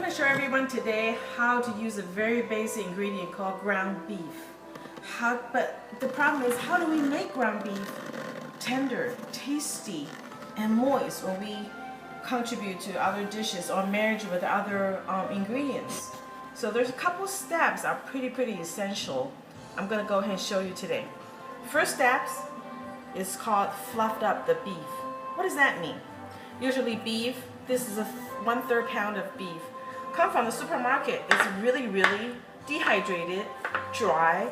going to show everyone today how to use a very basic ingredient called ground beef. But the problem is, how do we make ground beef tender, tasty, and moist when we contribute to other dishes or marriage with other ingredients? So there's a couple steps that are pretty essential. I'm going to go ahead and show you today. First steps is called fluffed up the beef. What does that mean? Usually beef, this is a 1/3 pound of beef, come from the supermarket. It's really dehydrated, dry,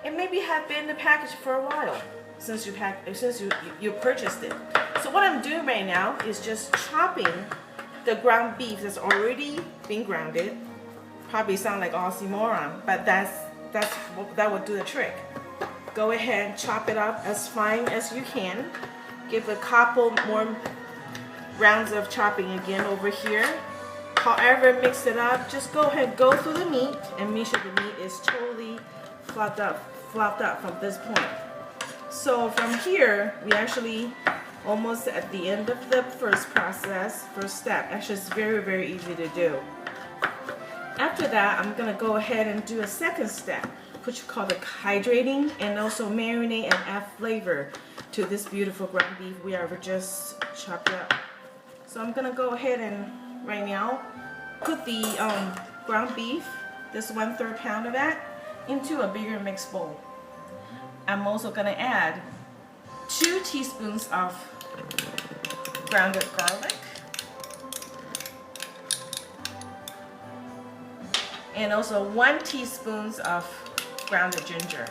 and maybe have been in the package for a while since you purchased it. So what I'm doing right now is just chopping the ground beef that's already been grounded. Probably sound like oxymoron, but that would do the trick. Go ahead and chop it up as fine as you can. Give a couple more rounds of chopping again over here. However, mix it up. Just go ahead, go through the meat and make sure the meat is totally fluffed up from this point. So from here, we actually almost at the end of the first step. Actually, it's very easy to do. After that, I'm gonna go ahead and do a second step, which we call the hydrating, and also marinate and add flavor to this beautiful ground beef we have just chopped up. So I'm gonna go ahead and right now put the ground beef, this 1/3 pound of that, into a bigger mixed bowl. I'm also gonna add 2 teaspoons of grounded garlic and also 1 teaspoon of grounded ginger.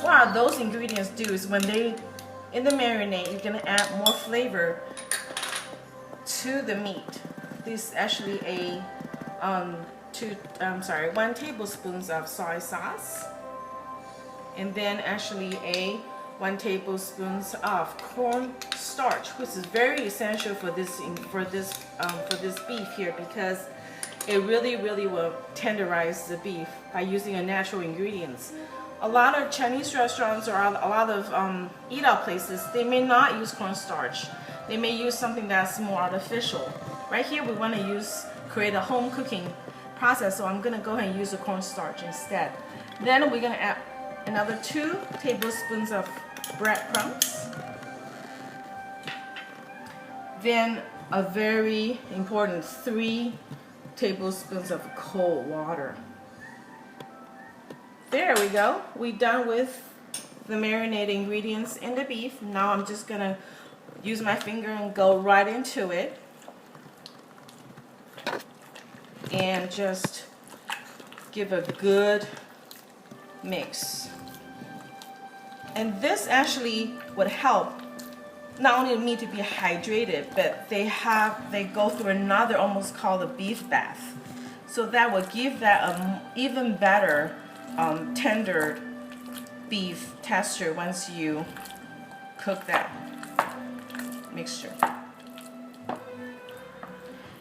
What those ingredients do is when they in the marinade, you're gonna add more flavor to the meat. This is actually a 1 tablespoon of soy sauce, and then actually a 1 tablespoon of cornstarch, which is very essential for this beef here, because it really will tenderize the beef by using a natural ingredients. A lot of Chinese restaurants or a lot of eat-out places, they may not use cornstarch. They may use something that's more artificial. Right here, we want to create a home cooking process, so I'm going to go ahead and use the cornstarch instead. Then we're going to add another 2 tablespoons of breadcrumbs. Then a very important 3 tablespoons of cold water. There we go. We're done with the marinated ingredients in the beef. Now I'm just going to use my finger and go right into it and just give a good mix. And this actually would help not only the meat to be hydrated, but they go through another almost called a beef bath. So that will give that an even better tender beef texture once you cook that mixture.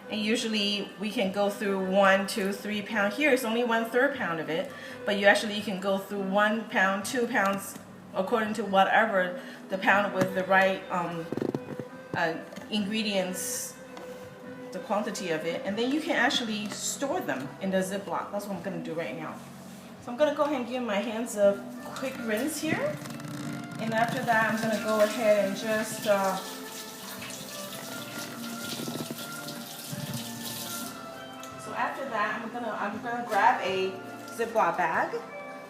And usually we can go through 1, 2, 3 pounds. Here it's only 1/3 pound of it, but you can go through 1 pound, 2 pounds, according to whatever the pound with the right ingredients, the quantity of it, and then you can actually store them in the Ziploc. That's what I'm going to do right now. So I'm going to go ahead and give my hands a quick rinse here, and after that I'm going to go ahead and just after that I'm gonna grab a Ziploc bag.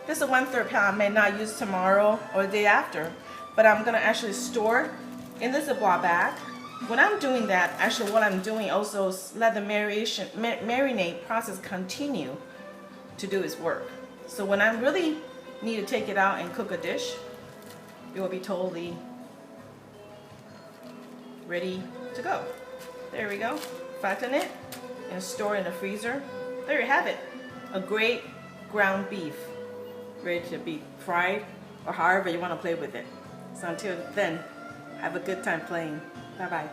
This is a 1/3 pound. I may not use tomorrow or the day after, but I'm gonna actually store in the Ziploc bag. When I'm doing that, actually what I'm doing also is let the marinade process continue to do its work. So when I really need to take it out and cook a dish, it will be totally ready to go. There we go. Flatten it and store in the freezer. There you have it. A great ground beef ready to be fried or however you want to play with it. So until then, have a good time playing. Bye bye.